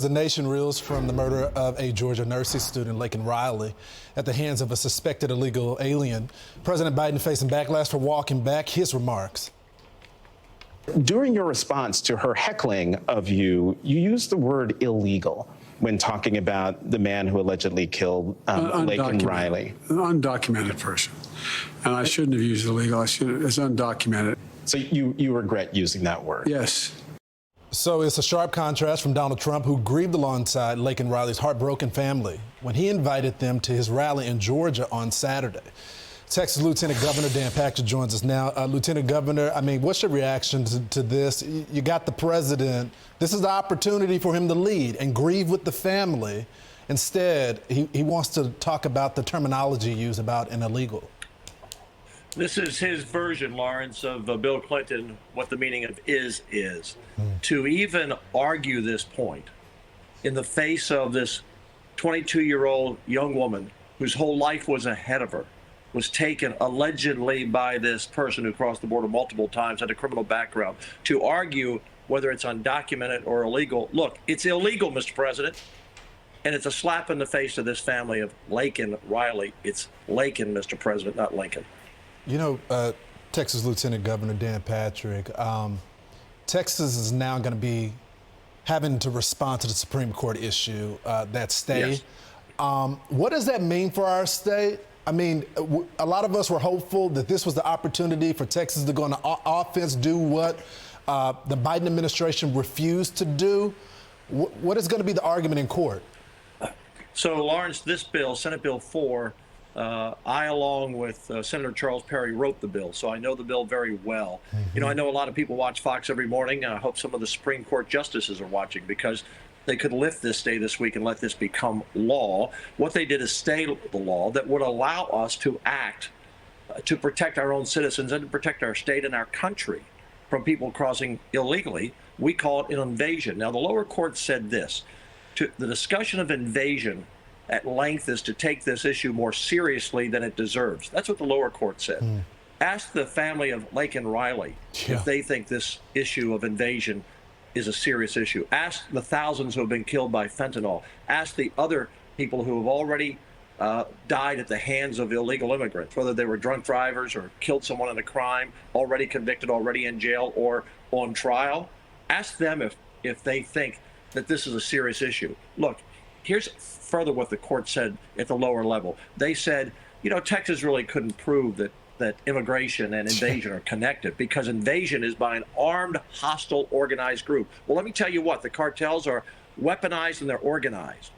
The nation reels from the murder of a Georgia nursing student, Laken Riley, at the hands of a suspected illegal alien. President Biden facing backlash for walking back his remarks. During your response to her heckling of you, you used the word illegal when talking about the man who allegedly killed Laken Riley. An undocumented person. And I shouldn't have used illegal. It's undocumented. So you regret using that word? Yes. So it's a sharp contrast from Donald Trump, who grieved alongside Laken Riley's heartbroken family when he invited them to his rally in Georgia on Saturday. Texas Lieutenant Governor Dan Patrick joins us now. Lieutenant Governor, what's your reaction to this? You got the president. This is the opportunity for him to lead and grieve with the family. Instead, he wants to talk about the terminology used about an illegal. This is his version, Lawrence, of Bill Clinton, what the meaning of is. To even argue this point in the face of this 22-year-old young woman whose whole life was ahead of her, was taken allegedly by this person who crossed the border multiple times, had a criminal background, to argue whether it's undocumented or illegal. Look, it's illegal, Mr. President, and it's a slap in the face of this family of Laken Riley. It's Laken, Mr. President, not Lincoln. You know, Texas Lieutenant Governor Dan Patrick, Texas is now going to be having to respond to the Supreme Court issue, that stay. Yes. What does that mean for our state? I mean, a lot of us were hopeful that this was the opportunity for Texas to go on the offense, do what the Biden administration refused to do. What is going to be the argument in court? So, Lawrence, this bill, Senate Bill 4, I, along with Senator Charles Perry, wrote the bill, so I know the bill very well. Mm-hmm. You know, I know a lot of people watch Fox every morning, and I hope some of the Supreme Court justices are watching, because they could lift this stay this week and let this become law. What they did is stay the law that would allow us to act to protect our own citizens and to protect our state and our country from people crossing illegally. We call it an invasion. Now, the lower court said this: the discussion of invasion at length is to take this issue more seriously than it deserves. That's what the lower court said. Ask the family of Laken Riley if they think this issue of invasion is a serious issue. Ask the thousands who have been killed by fentanyl. Ask the other people who have already died at the hands of illegal immigrants, whether they were drunk drivers or killed someone in a crime, already convicted, already in jail, or on trial. Ask them if they think that this is a serious issue. Look, here's further what the court said at the lower level. They said, you know, Texas really couldn't prove that immigration and invasion are connected, because invasion is by an armed, hostile, organized group. Well, let me tell you what, the cartels are weaponized and they're organized.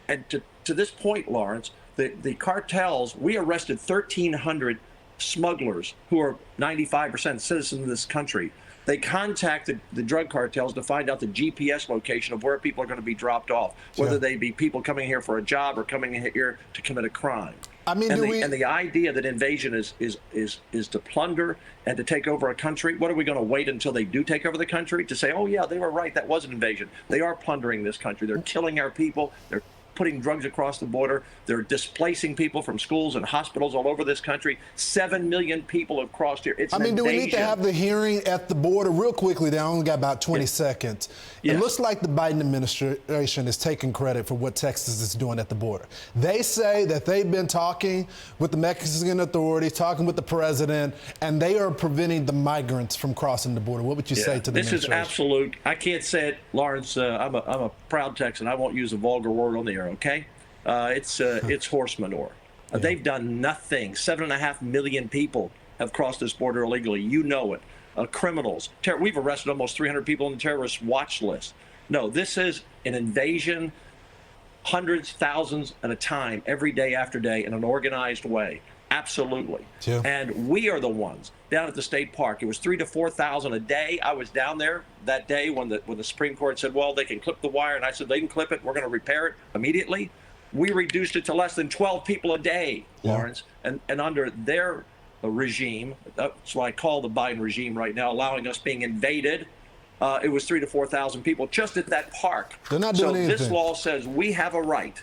And to this point, Lawrence, the cartels, we arrested 1,300 smugglers who are 95% citizens of this country. They contacted the drug cartels to find out the GPS location of where people are going to be dropped off, whether they be people coming here for a job or coming here to commit a crime. I mean, and the idea that invasion is to plunder and to take over a country. What are we going to wait until they do take over the country to say, oh yeah, they were right, that was an invasion? They are plundering this country. They're killing our people. They're putting drugs across the border. They're displacing people from schools and hospitals all over this country. 7 million people have crossed here. It's an do we need to have the hearing at the border real quickly? They only got about 20 seconds. It looks like the Biden administration is taking credit for what Texas is doing at the border. They say that they've been talking with the Mexican authorities, talking with the president, and they are preventing the migrants from crossing the border. What would you say to the administration? This is absolute. I can't say it, Lawrence. I'm a proud Texan. I won't use a vulgar word on the air. Okay, it's horse manure. They've done nothing. 7.5 million people have crossed this border illegally. You know it. Criminals. We've arrested almost 300 people on the terrorist watch list. No, this is an invasion, hundreds, thousands at a time, every day after day, in an organized way. Absolutely. Yeah. And we are the ones down at the state park. It was 3,000 to 4,000 a day. I was down there that day when the Supreme Court said, well, they can clip the wire. And I said, they can clip it. We're going to repair it immediately. We reduced it to less than 12 people a day, Lawrence. And under their regime, that's what I call the Biden regime right now, allowing us being invaded, it was 3,000 to 4,000 people just at that park. They're not doing anything. This law says we have a right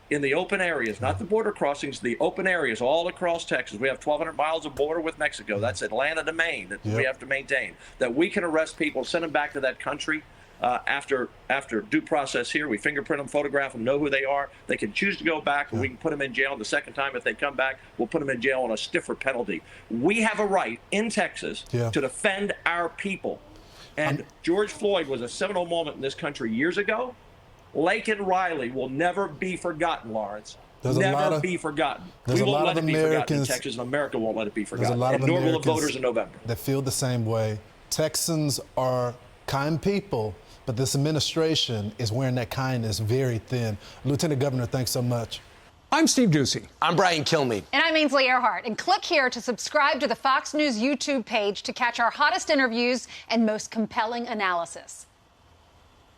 in the open areas, not the border crossings, the open areas all across Texas. We have 1,200 miles of border with Mexico. That's Atlanta to Maine that we have to maintain. That we can arrest people, send them back to that country after due process here. We fingerprint them, photograph them, know who they are. They can choose to go back, and we can put them in jail. The second time, if they come back, we'll put them in jail on a stiffer penalty. We have a right in Texas to defend our people. And George Floyd was a seminal moment in this country years ago. Laken Riley will never be forgotten, Lawrence. Never be forgotten. We won't let it be forgotten in Texas, and America won't let it be forgotten. And nor will the voters in November. That feel the same way. Texans are kind people, but this administration is wearing that kindness very thin. Lieutenant Governor, thanks so much. I'm Steve Ducey. I'm Brian Kilmeade. And I'm Ainsley Earhart. And click here to subscribe to the Fox News YouTube page to catch our hottest interviews and most compelling analysis.